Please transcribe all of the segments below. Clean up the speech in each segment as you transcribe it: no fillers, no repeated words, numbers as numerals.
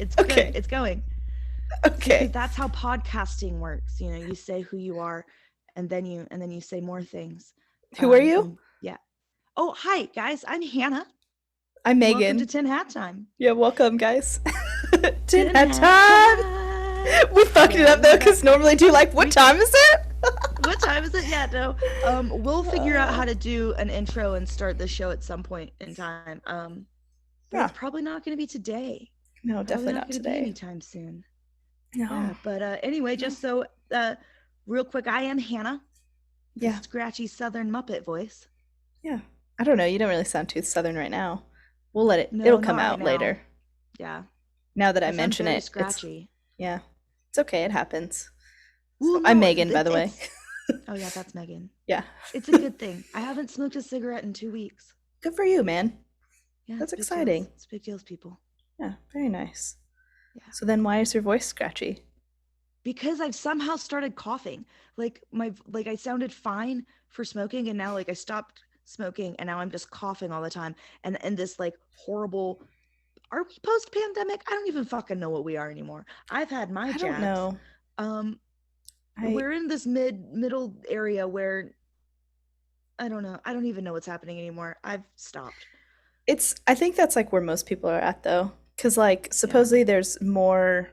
It's good. Okay. It's going. See, because Okay. that's how podcasting works. You know, you say who you are, and then you say more things. Who are you? And yeah. Oh, hi guys. I'm Hannah. I'm Welcome to Megan. Tin Hat Time. Yeah, welcome, guys. Tin Tin hat Hat time. Time. We fucked it Yeah, up though, we got because normally do like, what we. time is it? What time is it? Yeah, no. We'll figure out Uh, how to do an intro and start the show at some point in time. But it's yeah, probably not going to be today. no, Probably definitely not not going to be today. anytime soon. No. Yeah, but anyway, No. just so real quick, I am Hannah, the Yeah, scratchy Southern Muppet voice. yeah. I don't know. You don't really sound too southern right now. We'll let it. It'll No, come not right out now. later. Yeah, Now that I I sound mention very it, it's scratchy. yeah. It's okay. It happens. So Well, I'm no, Megan, by the way. it's. Oh yeah, that's Megan. Yeah. It's a good thing. I haven't smoked a cigarette in 2 weeks. Good for you, man. Yeah, That's it's big deals. exciting. It's big deals, people. Yeah, very nice. Yeah, So then why is your voice scratchy? because I've somehow started coughing. Like I sounded fine for smoking, and now like I stopped smoking, and now I'm just coughing all the time, and this like horrible. Are we post pandemic? I don't even fucking know what we are anymore. I've had my I don't jabs. know. Um, I we're in this middle area where I don't know. I don't even know what's happening anymore. I've stopped. I think that's like where most people are at though. 'Cause like Yeah. supposedly there's more,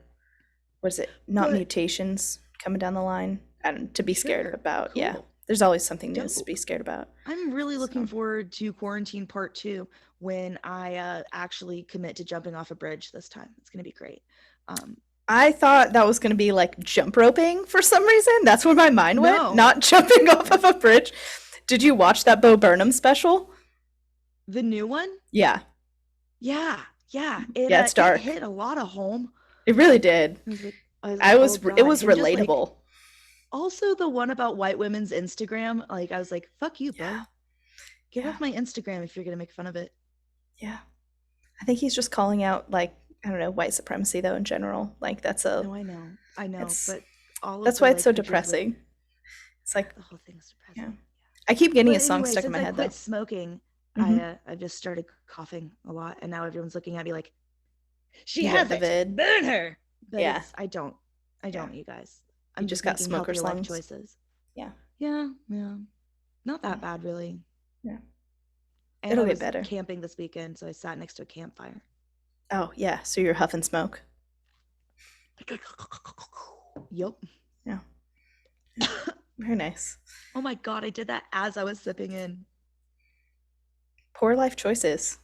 what is it? Not But mutations coming down the line. I don't to be scared sure. about. Yeah. Cool. There's always something new to Dope. be scared about. I'm really looking So forward to quarantine part 2 when I actually commit to jumping off a bridge this time. It's going to be great. Um, I thought that was gonna be like jump roping for some reason. That's where my mind went, no. not jumping off No. of a bridge. Did you watch that Bo Burnham special? The new one? Yeah. Yeah. Yeah. Yeah, it's It dark. hit a lot of home. It really did. I was like, "Oh It god." was Him just like relatable. also the one about white women's Instagram, like I was like, "Fuck you, Yeah. Bo. Get Yeah. off my Instagram if you're going to make fun of it." Yeah. I think he's just calling out like, I don't know, white supremacy though in general. Like No, I know. I know, it's but all of that's the why it's like so pictures with depressing. It's like, the whole thing's yeah. depressing. I keep getting But a song anyway, stuck in since my I head though. quit smoking, Hmm. I've just started coughing a lot, and now everyone's looking at me like she You have has the it, vid. burn her. But Yeah. it's I Yeah. don't, you guys. You I'm just just got making smoker's healthier life lungs. choices. Yeah. Yeah, yeah, not Yeah. that bad really. Yeah. And It'll I get was better. camping this weekend, so I sat next to a campfire. Oh, yeah. So you're huffing smoke. Yup. Yeah. Yeah. Very nice. Oh my god, I did that as I was sipping in. Poor life choices.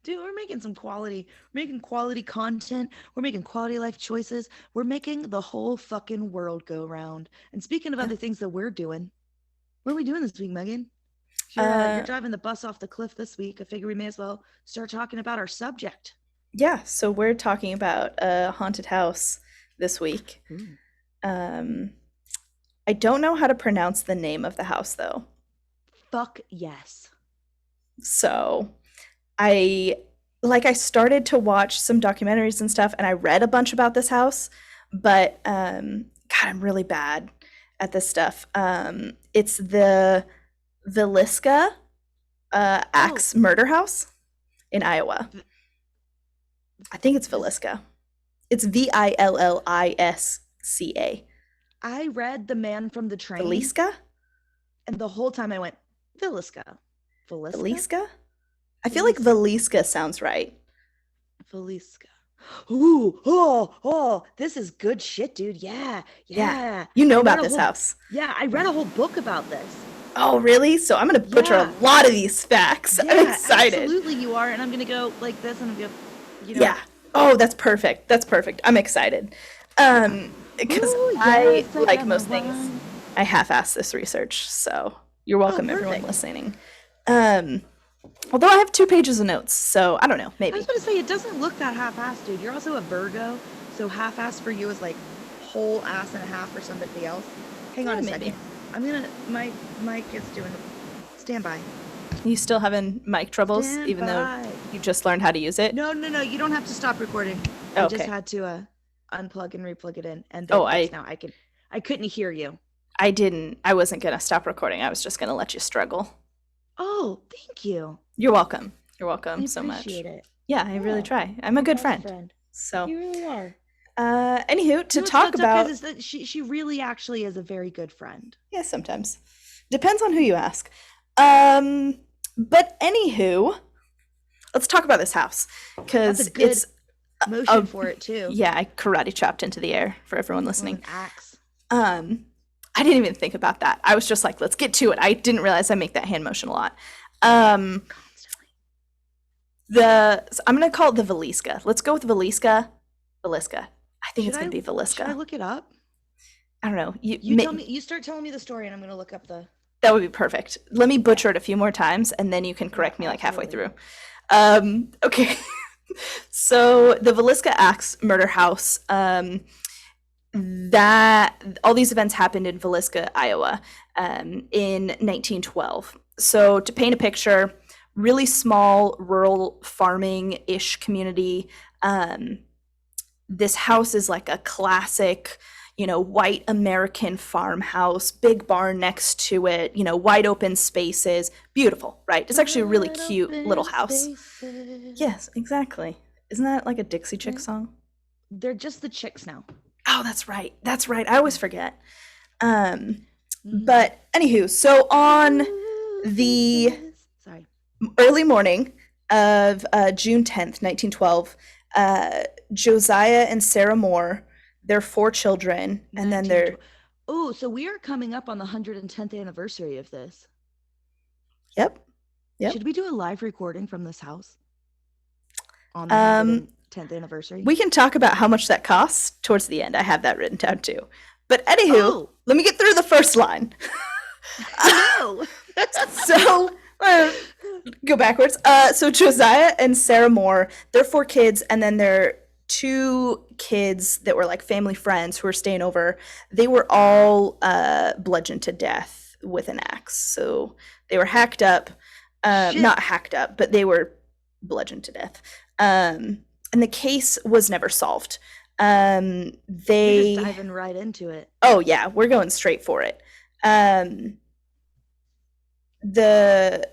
Dude, we're making some quality. We're making quality content. We're making quality life choices. We're making the whole fucking world go round. And speaking of Yeah. other things that we're doing, what are we doing this week, Megan? If you're Uh driving the bus off the cliff this week, I figure we may as well start talking about our subject. yeah, so we're talking about a haunted house this week. Ooh. Um I don't know how to pronounce the name of the house though. Fuck yes. So I I started to watch some documentaries and stuff and I read a bunch about this house, but god, I'm really bad at this stuff. It's the Villisca Oh, Axe Murder House in Iowa. th- I think it's this Villisca. It's Villisca. I read The Man from the Train, Villisca? and the whole time I went, Villisca. Villisca? Villisca? I feel like Villisca. Villisca sounds right. Villisca. Ooh, oh, this is good shit, dude. Yeah, Yeah. yeah. You know I read about a this whole, house. yeah, I read a whole book about this. Oh, really? So I'm going to butcher a Yeah, lot of these facts. I'm yeah, excited. absolutely you are. And I'm gonna go like this, and I'm gonna, you know, Yeah. Oh, that's perfect. That's perfect. I'm excited. yeah. Because Ooh, I, yes, I like got my most things, wine. I half-ass this research. So you're Oh, welcome, everyone perfect. listening. Um, although I have 2 pages of notes, so I don't know, I was maybe. gonna say it doesn't look that half-assed, dude. You're also a Virgo, so half-assed for you is like whole ass and a half for somebody else. Hang on Yeah, a maybe. second. I'm gonna. My mic is doing. Stand by. You still having mic troubles, Stand even though by. you just learned how to use it? No, no, no. You don't have to stop recording. Oh, I just okay. had to unplug and replug it in, and Oh, then yes, now I can. I couldn't hear you. I wasn't gonna stop recording. I was just gonna let you struggle. Oh, thank you. You're welcome. You're I welcome so much. appreciate it. Yeah, I really Oh, try. I'm a my good best friend. friend. So, You really are. anywho, You to know what's talk fucked up, guys, about, is that she really actually is a very good friend. yeah, sometimes depends on who you ask. Um, but anywho, let's talk about this house That's a because good it's motion a for it too. yeah, I karate chopped into the air for everyone With listening. an axe. Um, I didn't even think about that. I was just like, let's get to it. I didn't realize I make that hand motion a lot. Um, Constantly. so I'm gonna call it the Villisca. Let's go with Villisca. Villisca. I think Should it's I gonna be should I Villisca. look it up? I don't know. You tell me, you start telling me the story and I'm gonna look up the. That would be perfect. Let me Okay. butcher it a few more times, and then you can Yeah, correct me like halfway absolutely. through. Okay. So the Villisca Axe Murder House. That all these events happened in Villisca, Iowa, in 1912. So to paint a picture, really small rural farming-ish community. Um, this house is like a classic, white American farmhouse, big barn next to it, wide open spaces, beautiful, right? It's actually a really Wide cute little open house. spaces. Yes, exactly. Isn't that like a Dixie Chick song? They're just the chicks now. Oh, that's right. That's right. I always forget. Um, Mm. but anywho, so on Ooh, the faces. Sorry. early morning of June 10th, 1912, Josiah and Sarah Moore, their four children, and then their 1912. Oh, so we are coming up on the 110th anniversary of this. yep, yep. Should we do a live recording from this house on the Um, 110th anniversary? we can talk about how much that costs towards the end. I have that written down too. But anywho, Oh, let me get through the first line. no. So go backwards. So Josiah and Sarah Moore, their four kids, and then their two kids that were like family friends who were staying over, they were all bludgeoned to death with an axe. So they were hacked up, Shit. not hacked up, but they were bludgeoned to death. And the case was never solved. You're just They, diving right into it. oh yeah, we're going straight for it. Um, the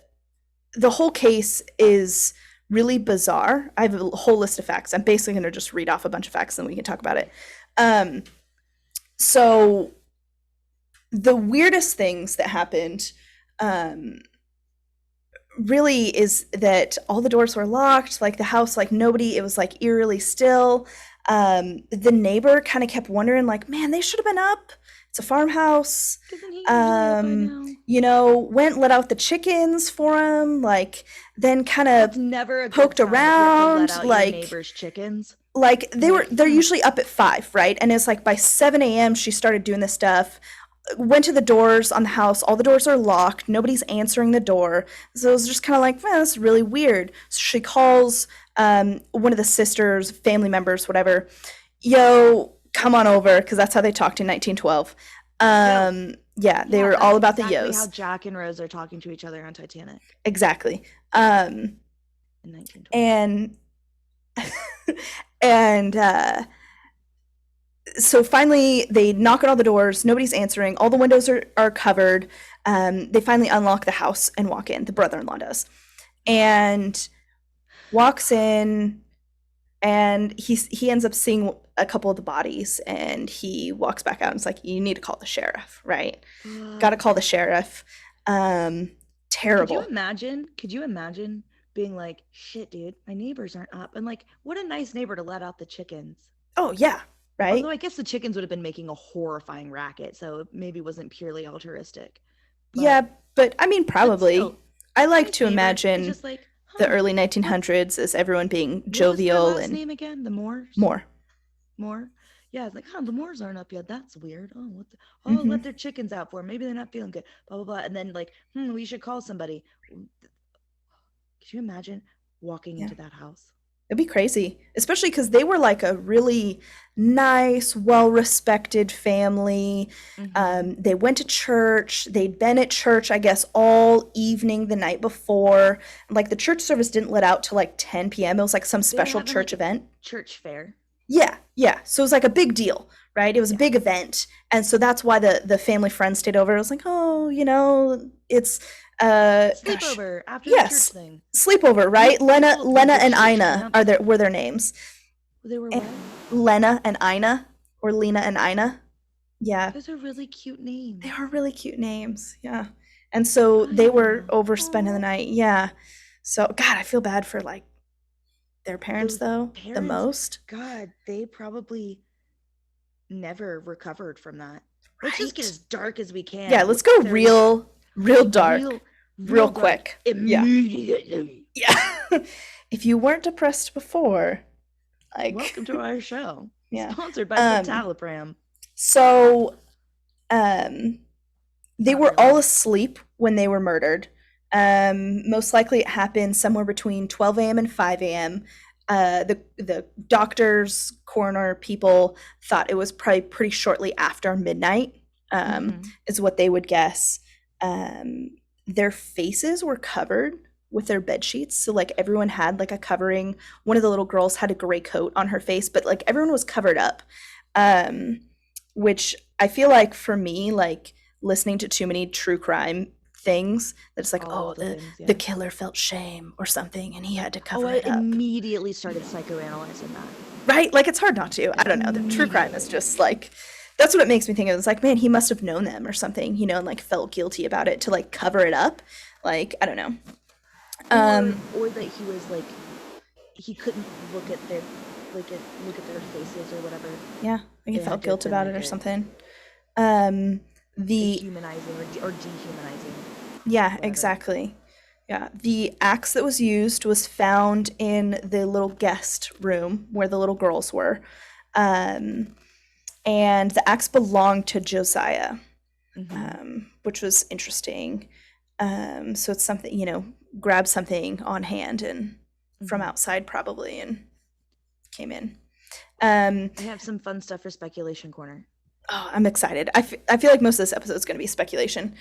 the whole case is really bizarre. I have a whole list of facts. I'm basically going to just read off a bunch of facts and we can talk about it. Um, so the weirdest things that happened really is that all the doors were locked, like the house, like nobody, it was like eerily still. The neighbor kind of kept wondering, like, man, they should have been up. It's a farmhouse. Isn't he usually up by now? Went let out the chickens for him, like then kind That's of never a good poked sign if you have to let around, out your neighbor's chickens. like they're Hmm. usually up at 5, right? And it's like by 7 a.m. she started doing this stuff, went to the doors on the house, all the doors are locked, nobody's answering the door. So it was just kind of like, man, that's really weird. So she calls one of the sisters, family members, whatever, yo, come on over, because that's how they talked in 1912. Yo. Yeah, they Yeah, were that's all about the exactly how yos. Jack and Rose are talking to each other on Titanic Exactly. Um, in 1912. and and so finally they knock on all the doors, nobody's answering, all the windows are covered. They finally unlock the house and walk in, the brother-in-law does, and walks in, and he ends up seeing a couple of the bodies, and he walks back out and it's like, you need to call the sheriff, right? Got to Fuck. call the sheriff. Could you Terrible. imagine? Could you imagine being like, shit, dude, my neighbors aren't up? And like, what a nice neighbor to let out the chickens. Oh yeah, Although right. I guess the chickens would have been making a horrifying racket, so it maybe wasn't purely altruistic. Yeah, But but I mean, but probably. still, I like nice to neighbor. He's imagine just like, the huh, early what 1900s as everyone being what was their jovial last and name again? The Moores? more. More? Yeah, it's like, huh, the Moores aren't up yet. That's weird. Oh, what the, oh, Hmm. let their chickens out for 'em. Maybe they're not feeling good. Blah blah blah. And then like, we should call somebody. Could you imagine walking Yeah. into that house? It'd be crazy, especially because they were like a really nice, well respected family. Mm-hmm. They went to church. They'd been at church, I guess, all evening the night before. Like the church service didn't let out till like 10 p.m. It was like some They were special having church like a event. church fair. Yeah, yeah. So it was like a big deal, right? It was a Yeah. big event. And so that's why the family friends stayed over. It was like, oh, it's gosh. Sleepover after the church Yes. thing. Sleepover, right? Lena Mutual Lena friends of and church Ina camp. are there were their names. They were And what? Lena and Ina, or Lena and Ina. Yeah, Those are really cute they names. are really cute names. Yeah. And so they were Ina. over spending the Oh, night. Yeah. So, God, I feel bad for like their parents those though, the parents, most. God, they probably never recovered from that. Let's just get Right? as dark as we Yeah, can let's with go serial real like dark, real real dark quick. Yeah. immediately. Yeah. If you weren't depressed before, like, Welcome to our show. yeah. Sponsored by Um, citalopram. so um they Not were all really. asleep when they were murdered. Most likely it happened somewhere between 12 a.m. and 5 a.m. The doctors, coroner, people thought it was probably pretty shortly after midnight, Mm-hmm. is what they would guess. Um, their faces were covered with their bed sheets, so like everyone had like a covering. One of the little girls had a gray coat on her face, but like everyone was covered up. Um, which I feel like for me, like listening to too many true crime things that's like, All oh, the things, the yeah. killer felt shame or something and he had to Oh, cover I it up. immediately started psychoanalyzing that. Right? Like it's hard not to. I don't know. The true crime is Immediately. just like that's what it makes me think of. It's like, man, he must have known them or something, and like felt guilty about it to like cover it up. Like, I don't know. Um Or that he was like he couldn't look at their look at their faces or whatever. yeah, like he It felt had to have guilt been about it like or something. Um a the humanizing or dehumanizing, Yeah, whatever. exactly. Yeah, the axe that was used was found in the little guest room where the little girls were. Um, and the axe belonged to Josiah, Mm-hmm. which was interesting. So it's something, grab something on hand and from Mm-hmm. outside probably and came in. Um, I have some fun stuff for speculation corner. Oh, I'm excited. I feel like most of this episode is going to be speculation.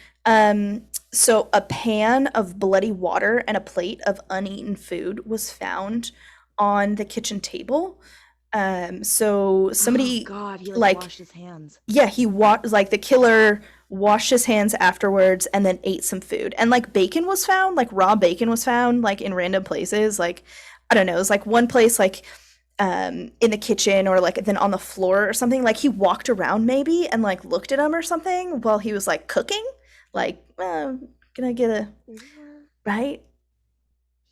So a pan of bloody water and a plate of uneaten food was found on the kitchen table. So Oh somebody God, he like like washed his hands. yeah, like the killer washed his hands afterwards and then ate some food. And like bacon was found, like raw bacon was found like in random places. Like I don't know, it was like one place like in the kitchen or like then on the floor or something. Like he walked around maybe and like looked at him or something while he was like cooking. Like, can I get a Or right?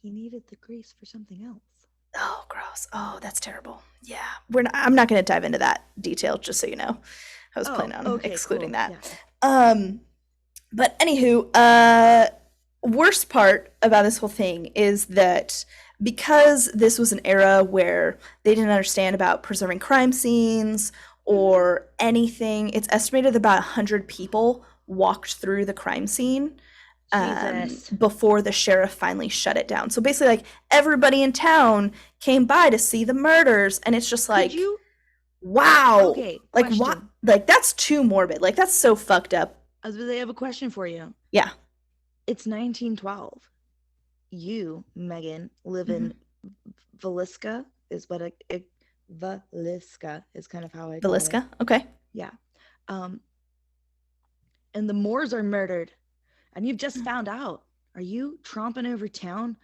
he needed the grease for something else. Oh, gross. Oh, that's terrible. Yeah, I'm not going to dive into that detail. Just so you know, I was Oh, planning on okay, excluding cool. that. Yeah. Um, but anywho, worst part about this whole thing is that because this was an era where they didn't understand about preserving crime scenes Mm-hmm. or anything, it's estimated that about 100 people walked through the crime scene Jesus. before the sheriff finally shut it down. So basically, like everybody in town came by to see the murders, and it's just Could like, you? wow, Okay, like what? question. Like that's too morbid. Like that's so fucked up. I have a question for you. Yeah. It's 1912. You, Megan, live Hmm. in Villisca, is what Villisca is kind of how I call it. Villisca. Okay. Yeah. Um, and the Moors are murdered, and you've just found out. Are you tromping over town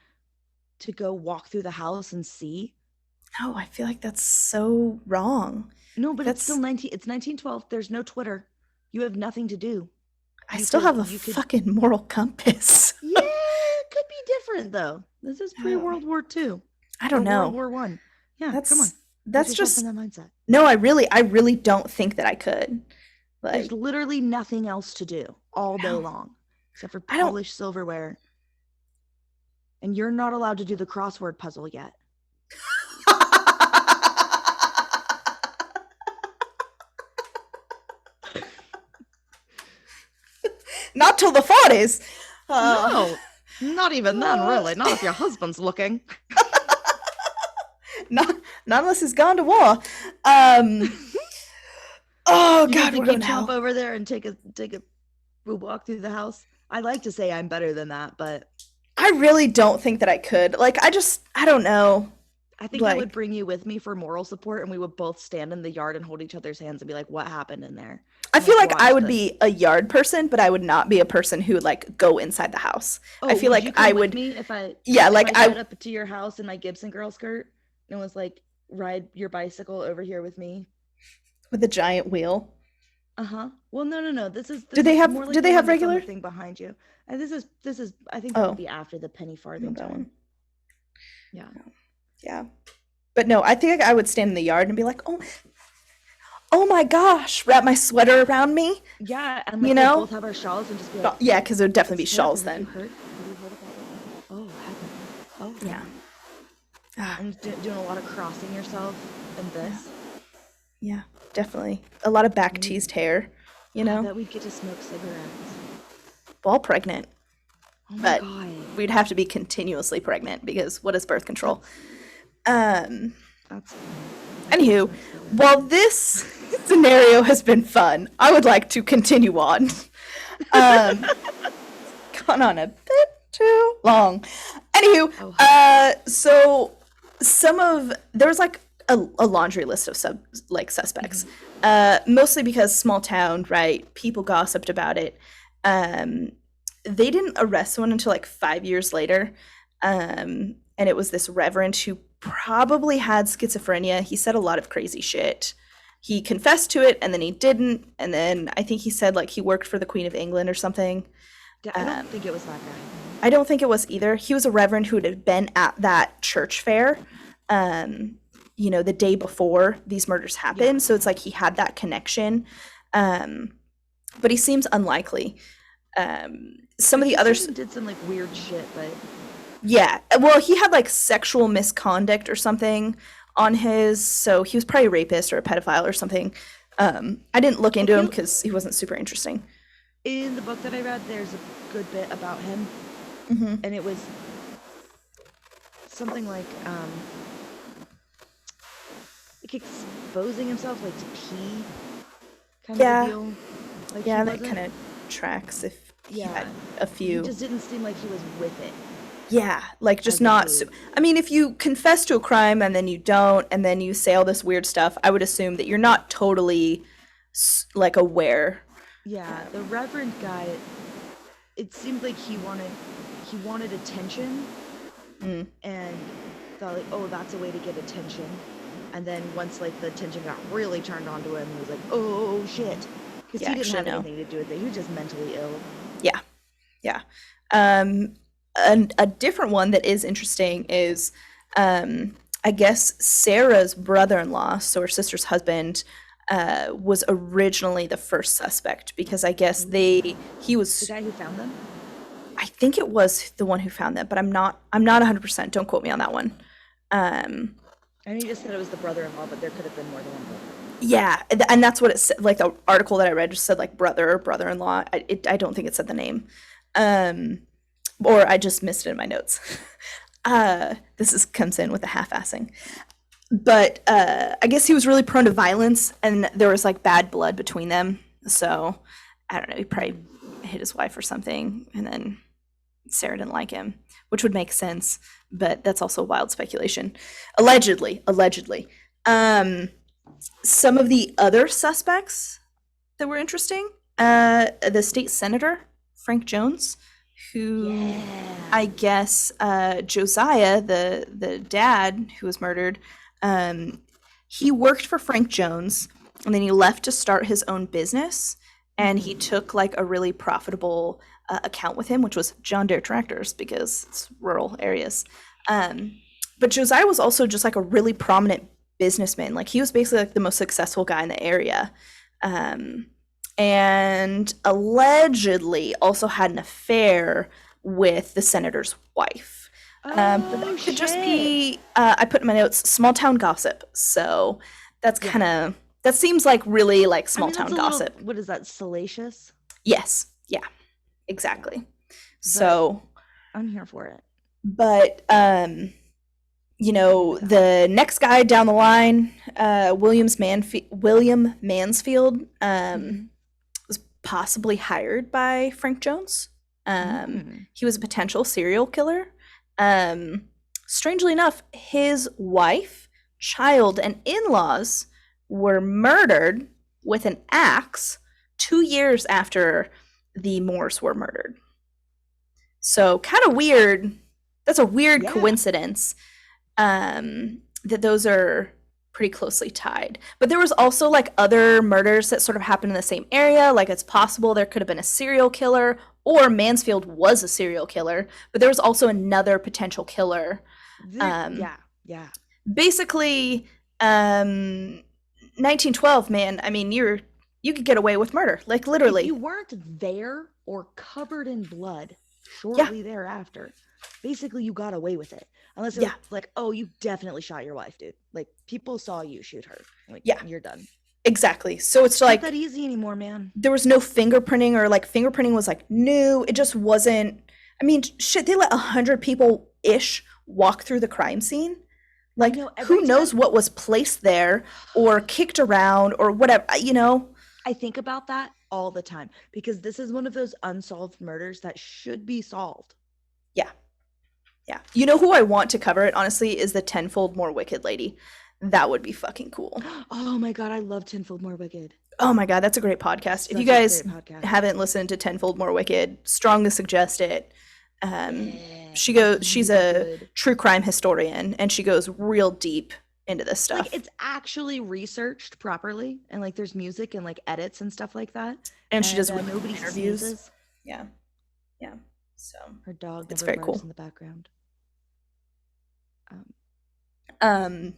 to go walk through the house and see? No, I feel like that's so wrong. No, Like but it's still that's 1912. There's no Twitter. You have nothing to do. I still have a You could fucking moral compass. Yeah, it could be different though. This is Oh, pre-World War II I or don't World know. War One. Yeah, come on. That's Put that's yourself in just that mindset. no, I really don't think that I could. There's Like literally nothing else to do all day no. long except for I don't polish silverware, and you're not allowed to do the crossword puzzle yet. Not till the 40s. Uh, No, not even then, uh, really. Not if your husband's looking. not not unless he's gone to war. Um oh You don't god, we're think going you'd to chomp hell. over there and take a walk through the house? I like to say I'm better than that, but I really don't think that I could. Like I don't know. I think I would Like bring you with me for moral support, and we would both stand in the yard and hold each other's hands and be like, "What happened in there?" I And feel like like I watch would the. be a yard person, but I would not be a person who would like go inside the house. I Oh, feel would like you I come with would me yeah, if like I showed up to your house in my Gibson girl skirt and was like, ride your bicycle over here with me? with a giant wheel. Uh-huh. Well, no, no, no. This is Do this they is have more do like the they one have that's on the regular? thing behind you. And this is I think that would Oh, be after the penny not farthing that one. time. Yeah. Yeah. But no, I think I would stand in the yard and be like, oh my gosh, wrap my sweater around me, Yeah, and you like we'll know? both have our shawls and just be like, Yeah, because there would definitely be "Sit up. shawls Have you then. heard? Have you heard about what? Oh, heavens. Oh, Yeah. heavens." Ah, And doing a lot of crossing yourself and yeah. this. Yeah, definitely. A lot of back And we teased hair, you I know? bet we'd get to smoke cigarettes. While pregnant. Oh my But God. we'd have to be continuously pregnant because what is birth control? That's Um, that's fine. I can Anywho, smoke cigarettes. while this scenario has been fun, I would like to continue on. Um, Gone on a bit too long. Anywho, Oh heavens. so there was like a laundry list of suspects. Mhm. Mostly because small town, right? People gossiped about it. Um, they didn't arrest someone until like 5 years later. And it was this reverend who probably had schizophrenia. He said a lot of crazy shit. He confessed to it and then he didn't. And then I think he said like he worked for the Queen of England or something. I don't Um, think it was that guy. I don't think it was either. He was a reverend who had been at that church fair, um, the day before these murders Yeah. happened. So it's like he had that connection. Um, but he seems unlikely. Some of Like the he said others, he did some like weird shit, but yeah. Well, he had like sexual misconduct or something on his, so he was probably a rapist or a pedophile or something. I didn't look I into him feel because he wasn't super interesting. in the book that I read, there's a good bit about him, Hmm. and it was something like exposing himself like to pee kind of a Yeah, deal. Like he yeah, that wasn't. kind of tracks if he had Yeah, a he few. just didn't seem like he was with it Yeah, like just as a not. dude. I mean, if you confess to a crime and then you don't, and then you say all this weird stuff, I would assume that you're not totally like aware. Yeah, the Um, Reverend guy, it seemed like he wanted attention mm, and thought like, oh, that's a way to get attention. And then once like the attention got really turned on to him, he was like, oh shit, because yeah, he didn't actually, have no. anything to do with it. He was just mentally ill. Yeah, yeah. Um, and a different one that is interesting is, I guess Sarah's brother-in-law, so her sister's husband, was originally the first suspect because I guess Ooh. he The was. guy who found them? I think it was the one who found them, but I'm not 100%. Don't quote me on that one. Um, I know you just said it was the brother-in-law, but there could have been more than one brother. yeah, and that's what it said. Like the article that I read just said like brother or brother-in-law. I don't think it said the name, um, or I just missed it in my notes. This is comes in with the half-assing, but I guess he was really prone to violence, and there was like bad blood between them. So I don't know. He probably Mm. hit his wife or something, and then Sarah didn't like him, which would make sense, but that's also wild speculation. Allegedly, allegedly. Um, some of the other suspects that were interesting, the state senator, Frank Jones, who Yeah. I guess Josiah, the dad who was murdered, um, he worked for Frank Jones, and then he left to start his own business, and he Hmm. took like a really profitable account with him, which was John Deere tractors because it's rural areas. Um, but Josiah was also just like a really prominent businessman. Like he was basically like the most successful guy in the area. Um, and allegedly also had an affair with the senator's wife. But Oh that could just shit. be, I put in my notes, small town gossip. So that's Yeah. kind of, that seems like really like I small mean, that's town a little, gossip. what is that, salacious? Yes. Yeah, exactly. But So, I'm here for it. but, the next guy down the line, William Mansfield, Hmm. was possibly hired by Frank Jones. Mm. He was a potential serial killer. Um, Strangely enough, his wife, child, and in-laws were murdered with an axe 2 years after the Moores were murdered. So kind of weird. That's a weird Yeah. coincidence. That those are. pretty closely tied. But there was also like other murders that sort of happened in the same area. Like it's possible there could have been a serial killer, or Mansfield was a serial killer, but there was also another potential killer. Um, Yeah, yeah. Basically, 1912, man. I mean, you could get away with murder, like If you literally. weren't there or covered in blood Yeah, shortly thereafter, basically you got away with it. Unless it was yeah, like, oh, you definitely shot your wife, dude. Like people saw you shoot her. Like yeah, you're done. exactly. So it's It's not like that easy anymore, man. there was no fingerprinting, or like fingerprinting was like new. It just wasn't. I mean, shit, they let 100 people ish walk through the crime scene. I Like, know who every knows time what was placed there or kicked around or whatever, you know? I think about that all the time because this is one of those unsolved murders that should be solved. Yeah, yeah. You know who I want to cover it, honestly, is the Tenfold More Wicked lady. That would be fucking cool. Oh my god, I love Tenfold More Wicked. Oh my God, that's a great podcast. If you Such a guys great podcast. haven't listened to Tenfold More Wicked, strongly suggest it. Yeah, it's She's really a good. true crime historian, and she goes real deep into this Like stuff. it's actually researched properly and like there's music and like edits and stuff like that. And she And does really good nobody interviews. sneezes. Yeah, yeah. So Her dog it's never very barks cool. in the background. Um, Um,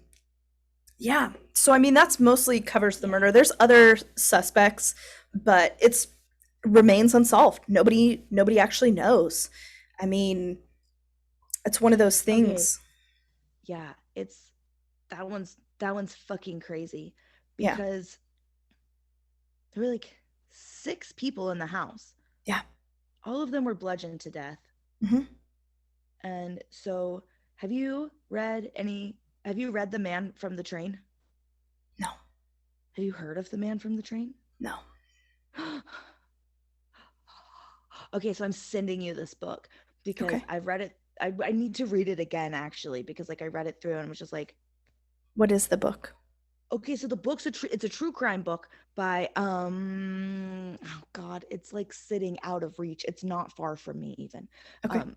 yeah. So I mean, that's mostly covers the yeah. murder. There's other suspects, but it's remains unsolved. Nobody actually knows. I mean, it's one of those Okay. things. Yeah. It's that one's fucking crazy Yeah. because there were like 6 people in the house. Yeah. All of them were bludgeoned to death. Hmm. And so, have you read any? Have you read The Man from the Train? No. Have you heard of The Man from the Train? No. Okay, so I'm sending you this book because Okay. I've read it. I need to read it again actually because like I read it through and was just like, What is the book? okay, so the book's it's a true crime book by oh god, it's like sitting out of reach. It's not far from me even. Okay. Um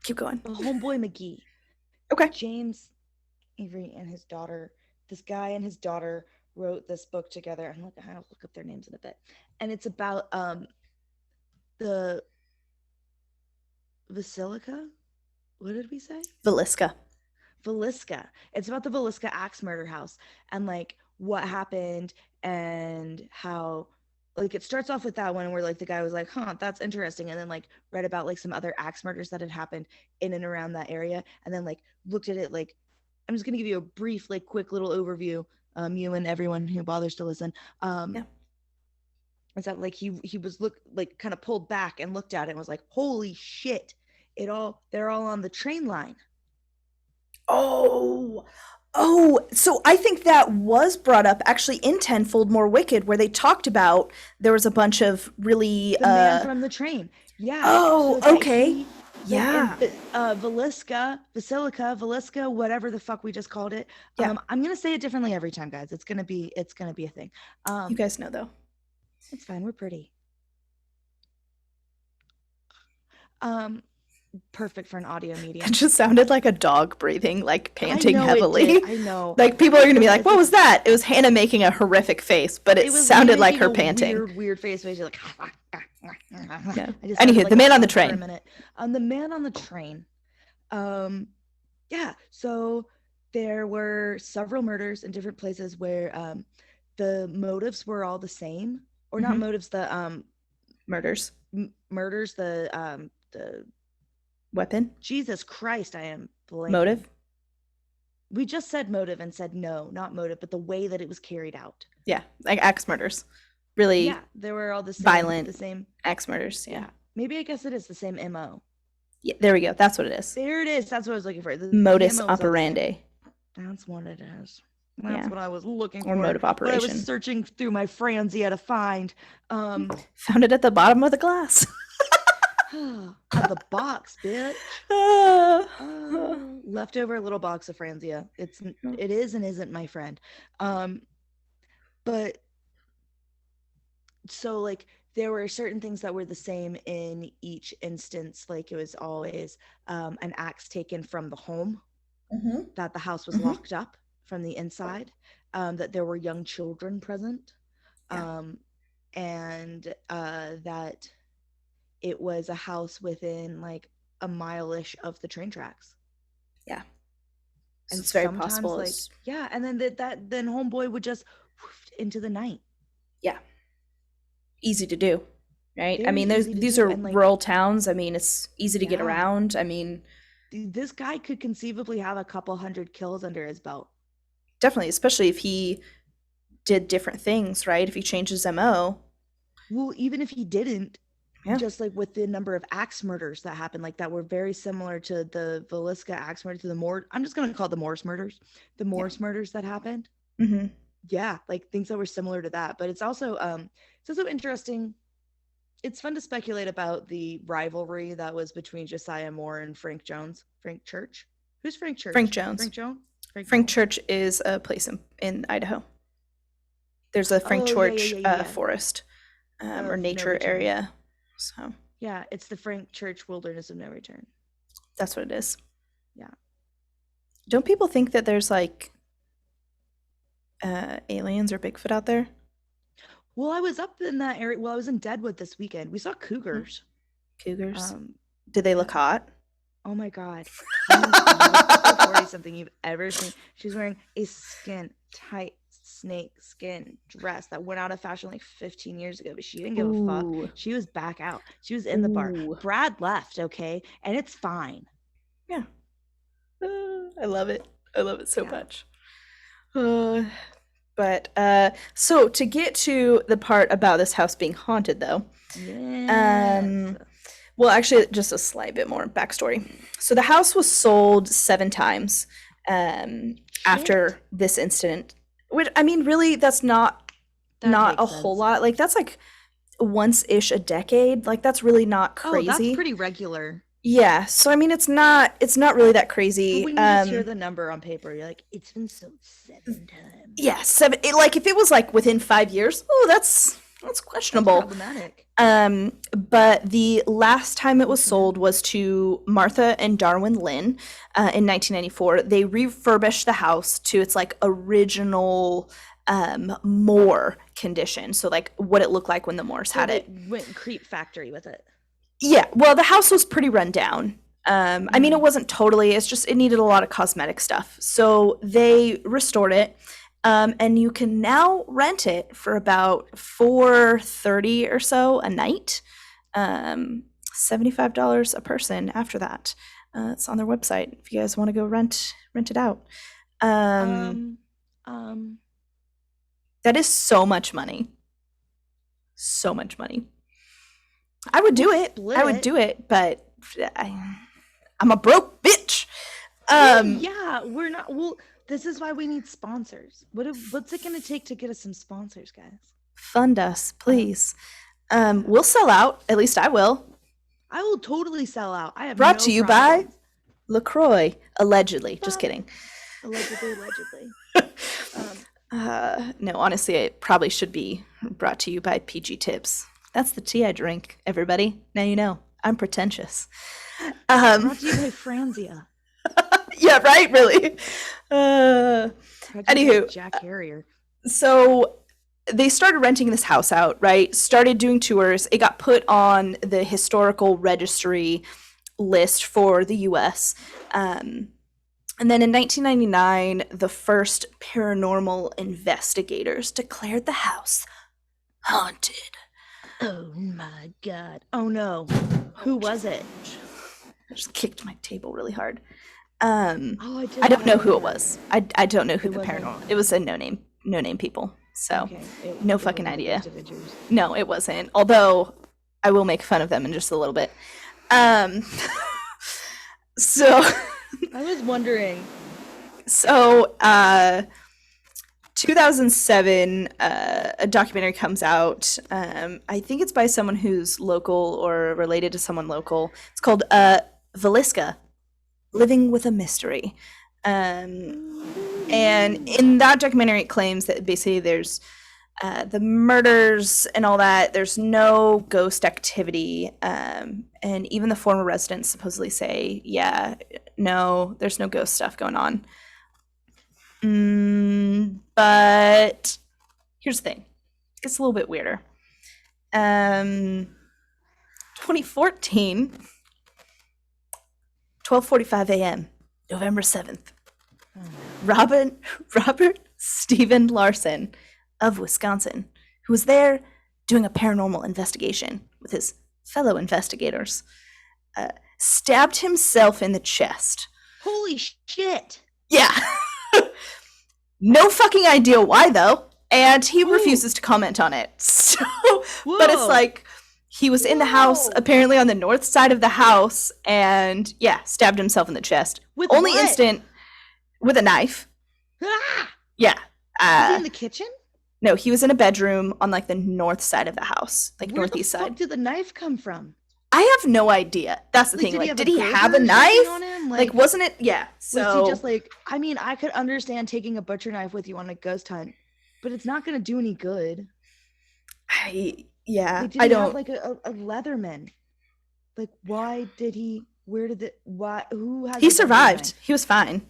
Keep going. Homeboy McGee, Okay. James Avery and his daughter. This guy and his daughter wrote this book together. I'll look up their names in a bit. And it's about the Basilica. What did we say? Villisca. Villisca. It's about the Villisca Axe Murder House and like what happened and how like it starts off with that one where like the guy was like, huh, that's interesting. And then like read about like some other axe murders that had happened in and around that area. And then like looked at it like I'm just gonna give you a brief, like quick little overview. You and everyone who bothers to listen. Yeah. Is that like he was look like kind of pulled back and looked at it and was like, holy shit, they're all on the train line. Oh. Oh, so I think that was brought up actually in Tenfold More Wicked, where they talked about there was a bunch of really The man from the train. Yeah. oh, So that okay. he like in Yeah. Villisca, whatever the fuck we just called it. Yeah. I'm gonna say it differently every time, guys. It's gonna be a thing. You Um, guys know though. it's fine, we're pretty. Um, Perfect for an audio That medium. just sounded like a dog breathing, like I panting know it did. heavily. I know. Like people are gonna be like, It's "What like was that?" It was Hannah making a horrific face, but it it was me sounded like making her a panting. weird face where she's like Yeah. I just sounded Anywho, like the a man on the hawk for a train. minute. The man on the train. Um, yeah, so there were several murders in different places where the motives were all the same, or not Hmm. motives, the Murders. murders, the Weapon. Jesus Christ, I am blanking. Motive. We just said motive and said no, not motive, but the way that it was carried out. Yeah, like axe murders. Really Yeah, they were all violent the same. axe murders. Yeah. Yeah, maybe I guess it is the same MO. Yeah. There we go. That's what it is. There it is. That's what I was looking for. The Modus MO was all the same. operandi. That's what it is. Yeah. That's what I was looking Or for. mode of What I was operation. searching through my Franzia to find. Found it at the bottom of the glass. At the box, bitch. Ah. Leftover little box of Franzia. It is and isn't my friend. But so like there were certain things that were the same in each instance. Like it was always an axe taken from the home Mhm. that the house was Mhm. locked up. from the inside, that there were young children present, Yeah. um, and that it was a house within like a mile-ish of the train tracks. Yeah. So And it's very sometimes possible like, as yeah, and then then homeboy would just whoosh into the night. yeah, easy to do, right? I Very mean, there's easy to these do. are And like, rural towns. I mean, it's easy to get yeah, around. I mean, this guy could conceivably have a couple hundred kills under his belt. definitely, especially if he did different things, right? If he changed his MO. Well, even if he didn't, Yeah. just like with the number of axe murders that happened, like that were very similar to the Villisca Axe murder, to the Moore. I'm just gonna call it the Morse murders, the Yeah. Morse murders that happened. Mhm. Yeah, like things that were similar to that. But it's also interesting. It's fun to speculate about the rivalry that was between Josiah Moore and Frank Jones. Frank Church. Who's Frank Frank Church? Jones. Frank Jones? Frank Frank Jones. Church is a place in Idaho. There's a Frank Oh yeah, yeah, Church yeah, yeah. forest or Of no nature return. area. So Yeah, it's the Frank Church Wilderness of No Return. that's what it is. Yeah. Don't people think that there's like aliens or Bigfoot out there? Well, I was up in that area. Well, I was in Deadwood this weekend. We saw Hmm. cougars. Cougars? Um, Did they look yeah. hot? Oh my God. The most beautiful 40 something you've ever seen. She was wearing a skin tight snake skin dress that went out of fashion like 15 years ago, but she didn't give a fuck. Ooh. She was back out. She was in the bar. Ooh. Brad left, okay? And it's fine. Yeah. I love it. I love it so Yeah. much. Uh, so to get to the part about this house being haunted though, Yes. um well, actually, just a slight bit more backstory. So the house was sold 7 times Shit. after this incident. Which I mean, really, that's That not a makes whole sense. lot. Like that's like once ish a decade. Like that's really not Oh, that's crazy. pretty regular. Yeah. So I mean, it's not really that For crazy. when you just hear the number on paper, you're like, it's been sold 7 times. Yeah, like if it was like within 5 years, oh, that's That's questionable. problematic. But the last time it was sold was to Martha and Darwin Lynn in 1994. They refurbished the house to its like original Moore condition. So like what it looked like when the Moors So had they it. went creep factory with it. Yeah, well, the house was pretty run down. I mean, it Mm. wasn't totally, it's just it needed a lot of cosmetic stuff. So they restored it. And you can now rent it for about 430 or so a night. $75 a person after that. It's on their website if you guys want to go rent it out. Um, Um, um, that is so much money. So much money. I would do we'll it. split I would it. do it, but I'm a broke bitch. Well, Um, yeah, we're not. Well, this is why we need sponsors. What's it gonna take to get us some sponsors, guys? Fund us, Um, please. yeah, We'll sell out. At least I will. I will totally sell out. I have Brought no to you by problems. LaCroix, allegedly. Just But kidding. allegedly, allegedly. Um, No, honestly, it probably should be brought to you by PG Tips. That's the tea I drink, everybody. Now you know. I'm pretentious. Um, brought to you by Franzia. yeah, right? Really? Brought to you by Anywho, Jack Harrier. so they started renting this house out, right? Started doing tours. It got put on the historical registry list for the US. And then in 1999, the first paranormal investigators declared the house haunted. Oh my God. Oh no. Who was it? I just kicked my table really hard. Oh, I I didn't don't know know who it that. was. I don't know who It the wasn't. paranormal. It was a no name people. So Okay. no It fucking wasn't the idea. Twisted Avengers. No, it wasn't. Although I will make fun of them in just a little bit. Um, so I was wondering. so 2007, a documentary comes out. I think it's by someone who's local or related to someone local. It's called Villisca, Living with a Mystery. And in that documentary, it claims that basically there's the murders and all that. There's no ghost activity. And even the former residents supposedly say, yeah, no, there's no ghost stuff going on. But here's the thing. It's a little bit weirder. 2014, 12:45 a.m., November 7th. Oh no. Robert Stephen Larson of Wisconsin, who was there doing a paranormal investigation with his fellow investigators, stabbed himself in the chest. Holy shit. Yeah. No fucking idea why, though. And he Ooh. refuses to comment on it. So, Whoa. but it's like he was in the house, Whoa. apparently on the north side of the house, and yeah, stabbed himself in the chest. With Only what? instant with a knife. Ah! Yeah. Was he in the kitchen? No, he was in a bedroom on like the north side of the house, like Where northeast the fuck side. did the knife come from? I have no idea. That's the thing. Like, did he have a burger or something knife? on him? Like, wasn't it? Yeah. So was he just like? I mean, I could understand taking a butcher knife with you on a ghost hunt, but it's not going to do any good. yeah, Like, did I he don't. have like a Leatherman? Like, why did he? Where did it? Why? Who has? He a butcher survived. knife? He was fine.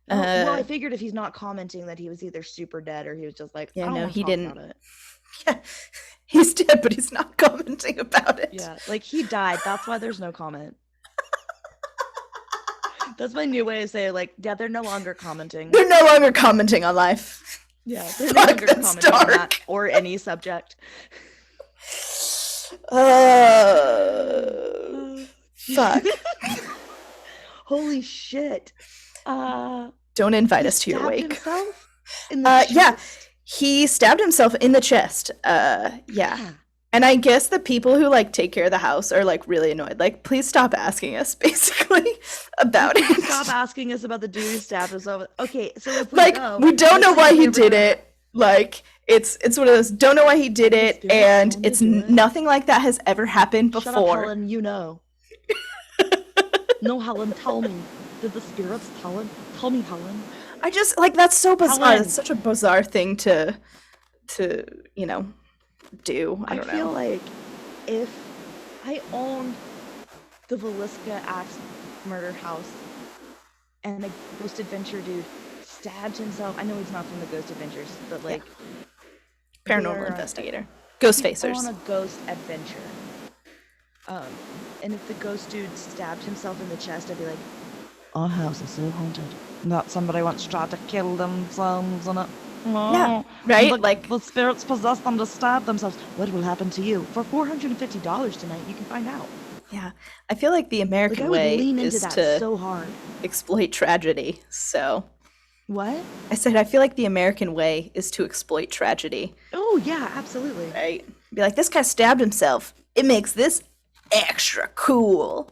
Well, I figured if he's not commenting that he was either super dead or he was just like, I Yeah, don't no, want to he talk didn't. about it. Yeah, he's dead, but he's not commenting about it. Yeah, like he died. That's why there's no comment. That's my new way of saying, like, yeah, they're no longer commenting. They're no longer commenting on life. Yeah, they're no Fuck, longer that's commenting on that dark. or any subject. Fuck. Holy shit. Don't invite He us to your stabbed wake. himself in the Yeah, chest? he stabbed himself in the chest. Yeah. And I guess the people who like take care of the house are like really annoyed. Like, please stop asking us, basically, about it. Stop asking us about the dude who stabbed himself. Okay, so if we Like, go, we don't know let's why say he we did ever- it. Like, it's one of those don't know why he did it, Spirit and told me it's to do it. nothing like that has ever happened Shut up, before. Helen, you know. No, Helen, tell me. Did the spirits tell him? Tell me, Helen. I just like that's so bizarre. Helen. That's such a bizarre thing to you know do. I don't feel know. like if I owned the Villisca Axe Murder House and a Ghost Adventure dude stabbed himself. I know he's not from the Ghost Adventures, but like Paranormal they're, investigator, ghost he's facers. on a ghost adventure. And if the ghost dude stabbed himself in the chest, I'd be like, our house is so haunted. Not somebody once tried to kill themselves on it. Yeah, right? Like the spirits possess them to stab themselves. What will happen to you? For $450 tonight, you can find out. yeah, I feel like the Like, American I would way lean into is that to so hard. exploit tragedy. So What? I said I feel like the American way is to exploit tragedy. Oh, yeah, absolutely. Right? Be like, this guy stabbed himself. It makes this extra cool.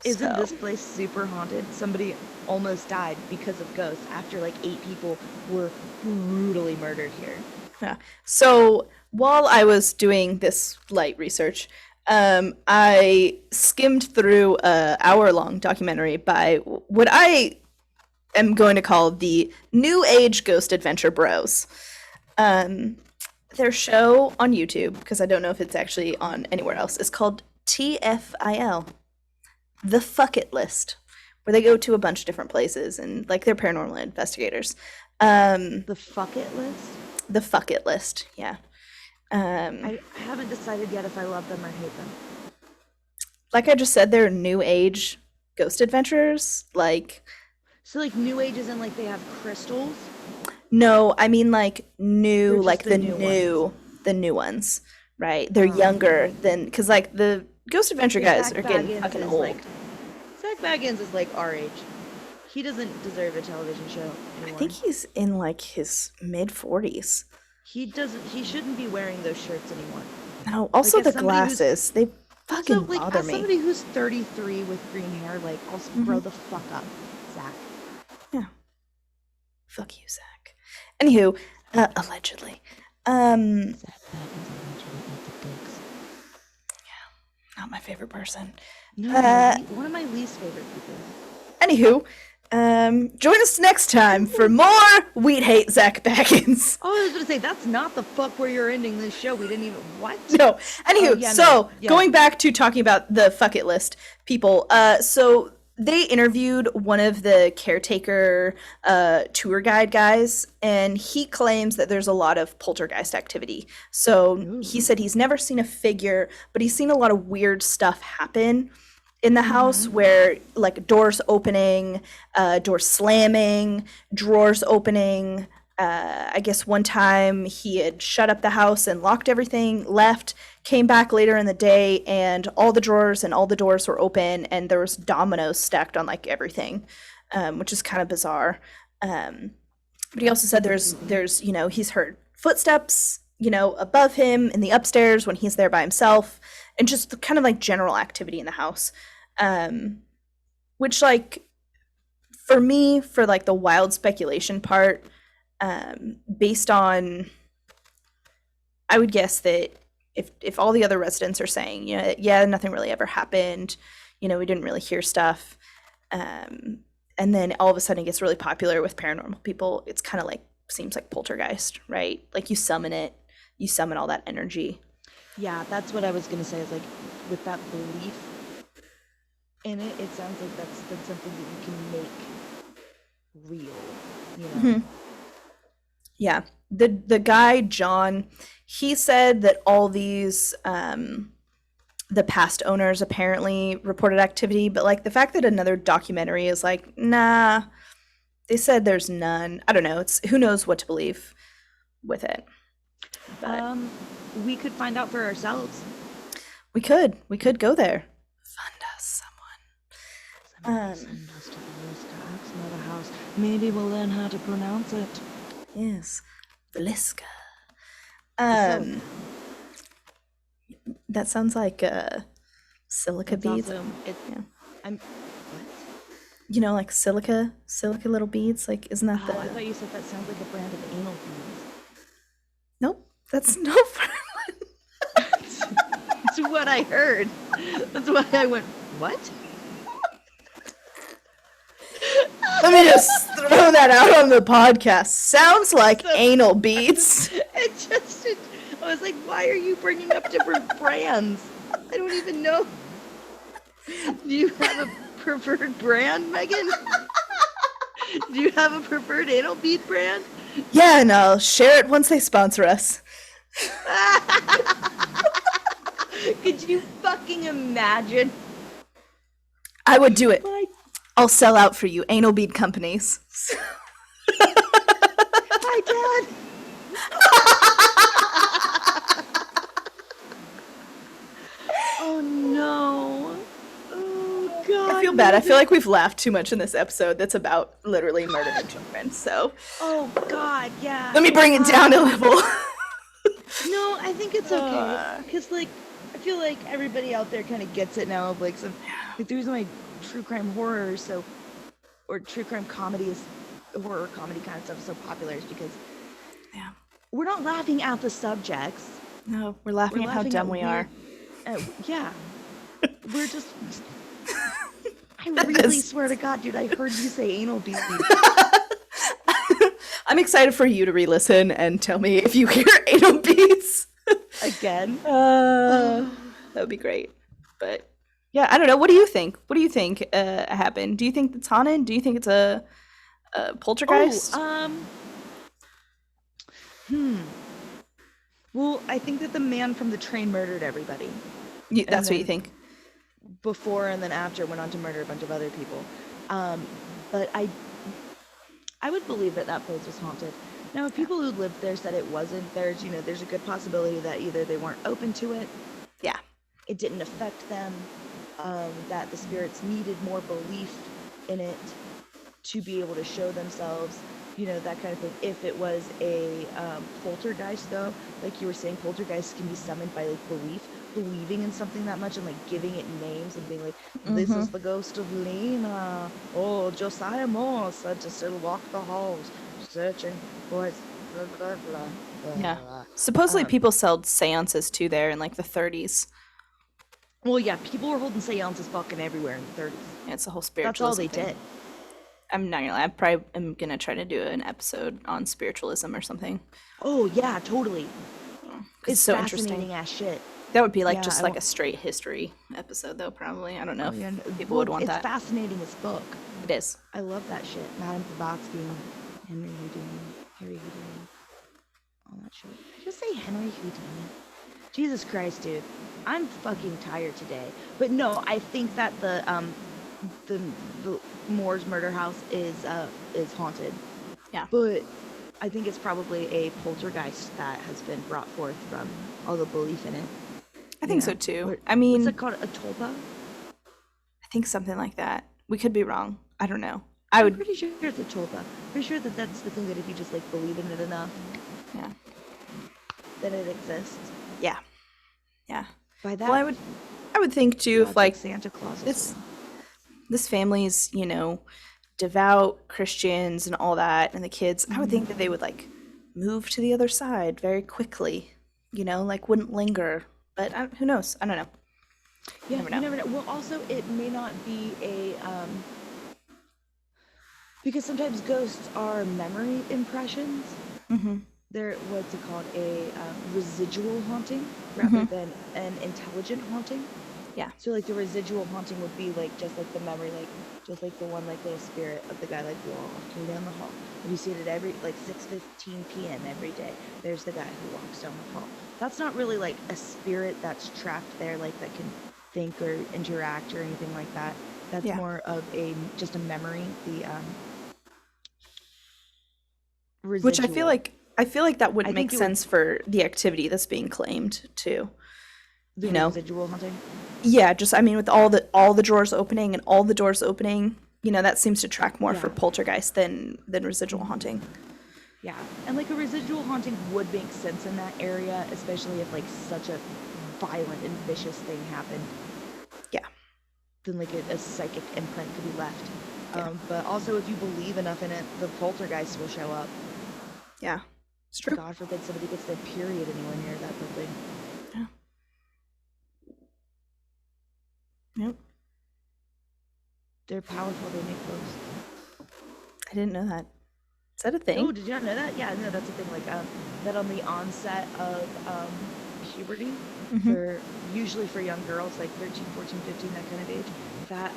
Isn't So- this place super haunted? Somebody almost died because of ghosts after like 8 people were brutally murdered here. Yeah. So while I was doing this light research, I skimmed through a hour-long documentary by what I am going to call the New Age Ghost Adventure Bros. Their show on YouTube, because I don't know if it's actually on anywhere else, is called TFIL, The Fuck It List, where they go to a bunch of different places and like they're paranormal investigators. The fuck it list? The Fuck It List, yeah. I haven't decided yet if I love them or hate them. Like I just said, they're new age ghost adventures. Like, So like new age isn't like they have crystals? no, I mean like new, They're just like the the new the new ones, right? They're younger than, because like the ghost adventure guys Zach are getting Baggins fucking is, old. like- Zach Baggins is like our age. He doesn't deserve a television show I anymore. think he's in like his mid 40s. He shouldn't be wearing those shirts anymore. No, also as the somebody who's- glasses, they fucking So like bother as me. somebody who's 33 with green hair, like also grow the fuck up, Zach. Fuck you, Zach. Anywho, allegedly. Zach Baggins eventually ate the dicks. Not my favorite person. No, one of my least favorite people. Anywho, join us next time for more We'd Hate Zach Baggins. Oh, I was gonna say that's not the fuck where you're ending this show. We didn't even what? No. Anywho, yeah, so no, yeah. going back to talking about the Fuck It List people, so they interviewed one of the caretaker tour guide guys, and he claims that there's a lot of poltergeist activity. So he Ooh. said he's never seen a figure, but he's seen a lot of weird stuff happen in the house Mm-hmm. where like doors opening, doors slamming, drawers opening. I guess one time he had shut up the house and locked everything, left, came back later in the day, and all the drawers and all the doors were open, and there was dominoes stacked on like everything, which is kind of bizarre. Um, but he also That's said super creepy. there's he's heard footsteps above him in the upstairs when he's there by himself, and just kind of like general activity in the house, um, which like for me for like the wild speculation part, based on I would guess that if all the other residents are saying yeah nothing really ever happened, we didn't really hear stuff, um, and then all of a sudden it gets really popular with paranormal people, it's kind of like seems like poltergeist, right? Like you summon all that energy. Yeah, that's what I was gonna say. Is like with that belief in it, it sounds like that's something that you can make real. You know. Mhm. Yeah. The guy John, he said that all these the past owners apparently reported activity, but like the fact that another documentary is like, nah, they said there's none. I don't know. It's who knows what to believe with it. But Um, we could find out for ourselves. we could go there. Fund us someone. Somebody send us to the Villisca Axe Murder House. Maybe we'll learn how to pronounce it. Yes. Villisca. So Um that sounds like silica it's beads. also it. Yeah. I'm what? Like silica little beads. Like, isn't that Oh, I the? thought you said that sounds like a brand of anal beads. Nope, that's no. That's what I heard. That's why I went, what? Let me just throw that out on the podcast. Sounds like So anal beads. I was like, why are you bringing up different brands? I don't even know. Do you have a preferred brand, Megan? Do you have a preferred anal bead brand? Yeah, and I'll share it once they sponsor us. Could you fucking imagine? I would do it. My I'll sell out for you, anal bead companies. hi, Dad. Oh no. Oh I God, feel bad. I feel Megan. like we've laughed too much in this episode that's about literally murdering children. So Oh God, yeah. let me bring it down a level. No, I think it's okay. Uh, Because, like, I feel like everybody out there kind of gets it now. Of like, some, like, the reason why true crime horror is so, or true crime comedy is, horror comedy kind of stuff is so popular is because yeah. we're not laughing at the subjects. No, we're We're laughing at how laughing dumb at we weird, are. yeah. We're just, I That really is- swear to God, dude, I heard you say anal bead. I'm excited for you to re-listen and tell me if you hear anal beats. Again. That would be great. But yeah, I don't know. What do you think? What do you think happened? Do you think it's haunted? Do you think it's a poltergeist? Hmm. Well, I think that the man from the train murdered everybody. That's what you then think? before and then after went on to murder a bunch of other people. But I would believe that that place was haunted. Now, if Yeah. people who lived there said it wasn't, there's a good possibility that either they weren't open to it, Yeah. it didn't affect them, that the spirits needed more belief in it to be able to show themselves, that kind of thing. If it was a poltergeist, though, like you were saying, poltergeists can be summoned by like believing in something that much and like giving it names and being like, this Mm-hmm. is the ghost of Lena. Oh, Josiah Morse said to still walk the halls, searching for his blah blah blah Yeah. blah. Supposedly Um, people sold seances too there in like the 30s. well, yeah, people were holding seances fucking everywhere in the 30s. Yeah, it's a whole That's all spiritualism they thing. did. I'm not gonna lie. I probably am gonna try to do an episode on spiritualism or something. Oh yeah, totally. Because it's It's so interesting. fascinating ass shit. That would be like Yeah, just I like won't. a straight history episode, though, probably. I don't know Oh if yeah, people would well, want it's that. fascinating as fuck. It is. I love that shit. Madame Blavatsky, Henry Houdini, Harry Houdini, all that shit. Did I just say Henry Houdini? Jesus Christ, dude. I'm fucking tired today. But no, I think that the the Moore's murder house is haunted. Yeah. But I think it's probably a poltergeist that has been brought forth from all the belief in it. I You think so know, too. what I what's mean, that called? A tulpa? I think something like that. We could be wrong. I don't know. I I'm would, pretty sure it's a tulpa. Pretty sure that that's the thing that if you just like believe in it enough, yeah. then it exists. Yeah. Yeah. By Well, that I would think too if logic, like Santa Claus is this real. this family's, devout Christians and all that and the kids, I would think that Mm-hmm. they would like move to the other side very quickly. Like wouldn't linger. But who knows? I don't know. You Yeah, never you know. never know. Well, also, it may not be a because sometimes ghosts are memory impressions. Mm-hmm. They're what's it called? A residual haunting rather Mm-hmm. than an intelligent haunting. Yeah. So like the residual haunting would be like just like the memory, like just like the one like little spirit of the guy like walking down the hall. And you see it at every like 6:15 p.m. every day. There's the guy who walks down the hall. That's not really like a spirit that's trapped there, like that can think or interact or anything like that. That's Yeah. more of a just a memory. The Which residual. I feel like that I wouldn't make think it would sense for the activity that's being claimed too. the You know? residual haunting. Yeah, just I mean with all the drawers opening and all the doors opening, that seems to track more for Yeah. poltergeist than residual Mhm. haunting. Yeah, and like a residual haunting would make sense in that area, especially if like such a violent and vicious thing happened. Yeah. Then like a psychic imprint could be left. Yeah. But also, if you believe enough in it, the poltergeist will show up. Yeah. It's true. God forbid somebody gets their period anywhere near that building. Yeah. Yep. They're powerful. They make ghosts. I didn't know that. Is that a Oh, thing? did you not know that? Yeah, no, that's the thing. Like, that on the onset of puberty, Mm-hmm. for usually for young girls, like 13, 14, 15, that kind of age, that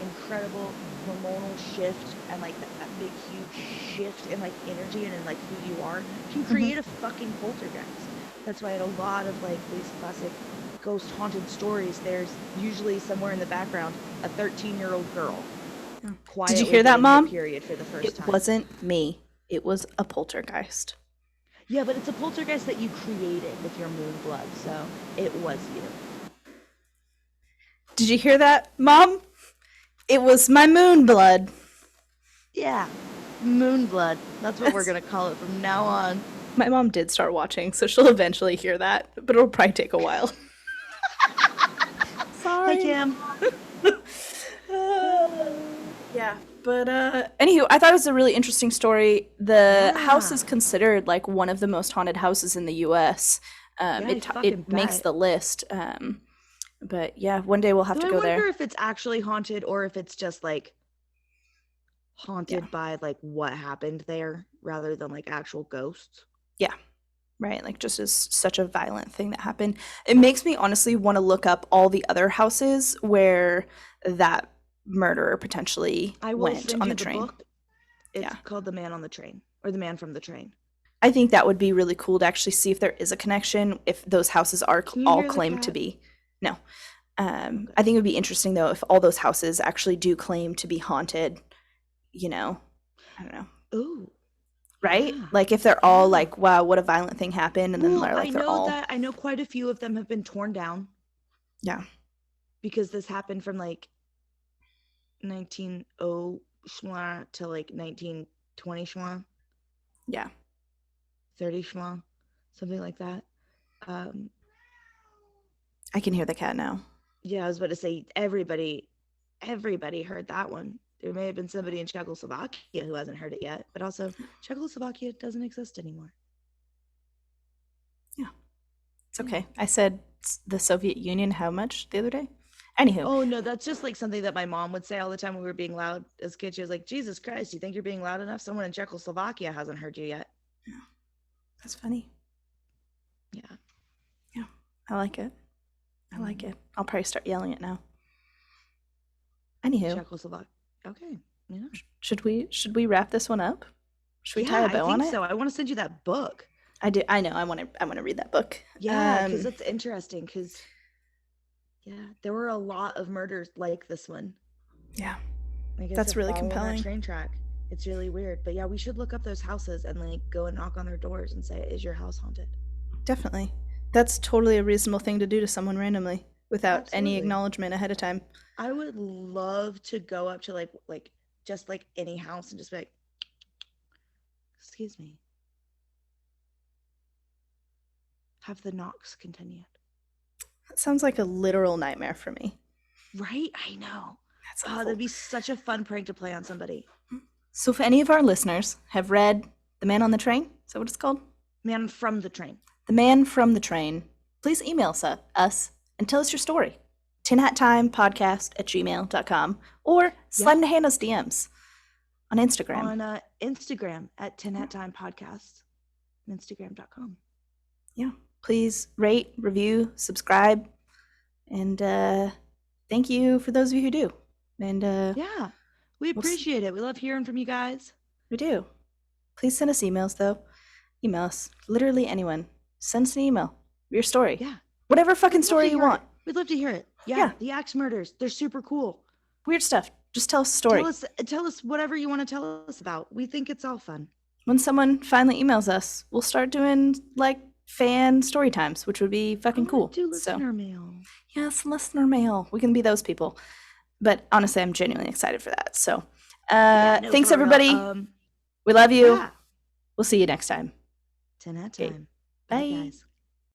incredible hormonal shift and like that big huge shift in like energy and in like who you are can Mm-hmm. create a fucking poltergeist. That's why in a lot of like these classic ghost haunted stories, there's usually somewhere in the background a 13-year-old girl Did you quietly hear that, getting her Mom? period for the first It time. wasn't me. It was a poltergeist. Yeah, but it's a poltergeist that you created with your moon blood, so it was you. Did you hear that, Mom? It was my moon blood. Yeah, moon blood. That's what we're That's gonna call it from now on. My mom did start watching, so she'll eventually hear that, but it'll probably take a while. Hi, Sorry. Cam. Yeah, but anywho, I thought it was a really interesting story. The house Yeah. is considered like one of the most haunted houses in the U.S. Yeah, I fucking It makes bet. the list. But yeah, one day we'll have So to I go wonder there. if it's actually haunted or if it's just like Yeah, haunted by like what happened there rather than like actual ghosts. yeah, right. Like just as such a violent thing that happened. It makes me honestly want to look up all the other houses where that murderer potentially I will went send on you the the train. book. It's Yeah. called The Man on the Train or The Man from the Train. I think that would be really cool to actually see if there is a connection, if those houses are Can you all hear the claimed to cat? be. No. Okay. I think it would be interesting though if all those houses actually do claim to be haunted, you know. I don't know. Oh, Right? yeah. Like if they're all Yeah. like, wow, what a violent thing happened, and then Well, they're like they're all I know quite a few of them have been torn down yeah. because this happened from like 1900 schwa to like 1920 schwa, Yeah. 30 schwa, something like that. Um, I can hear the cat now. yeah, I was about to say everybody heard that one. There may have been somebody in Czechoslovakia who hasn't heard it yet, but also Czechoslovakia doesn't exist anymore. Yeah. It's Yeah. okay. I said the Soviet Union how much the other day? Anywho, Oh no, that's just like something that my mom would say all the time when we were being loud as kids. She was like, "Jesus Christ, you think you're being loud enough? Someone in Czechoslovakia hasn't heard you yet." that's funny. Yeah. Yeah. I like it. like it. I'll probably start yelling it now. Anywho, Czechoslovak. Okay. Yeah. should we wrap this one up? Should we tie a bow I on think it? so. I want to send you that book. I do. I know. I want to read that book. Yeah, because it's interesting. Because there were a lot of murders like this one. Yeah, I guess that's really follow compelling. That train track. It's really weird, but yeah, we should look up those houses and like go and knock on their doors and say, "Is your house haunted?" Definitely, that's totally a reasonable thing to do to someone randomly without any Absolutely. acknowledgement ahead of time. I would love to go up to like just like any house and just be like, "Excuse me." Have the knocks continued. That sounds like a literal nightmare for me. Right? I know. That's Oh, awful. that'd be such a fun prank to play on somebody. So if any of our listeners have read The Man on the Train, is that what it's called? Man from the Train. The Man from the Train, please email us and tell us your story. tinhattimepodcast@gmail.com or slide into Hannah's DMs on Instagram. On Instagram at tinhattimepodcast. Instagram.com. Yeah. Please rate, review, subscribe, and thank you for those of you who do. And yeah, we appreciate it. We love hearing from you guys. We do. Please send us emails, though. Email us. Literally anyone. Send us an email. Your story. Yeah. Whatever fucking story you want. We'd love to hear it. Yeah. The Axe Murders. They're super cool. Weird stuff. Just tell us a story. Tell us whatever you want to tell us about. We think it's all fun. When someone finally emails us, we'll start doing like fan story times, which would be fucking cool. Do listener mail. Yes, listener mail. We can be those people. But honestly, I'm genuinely excited for that. So thanks, everybody. We love you. Yeah. We'll see you next time. Tin Hat Time. Bye. Bye, guys.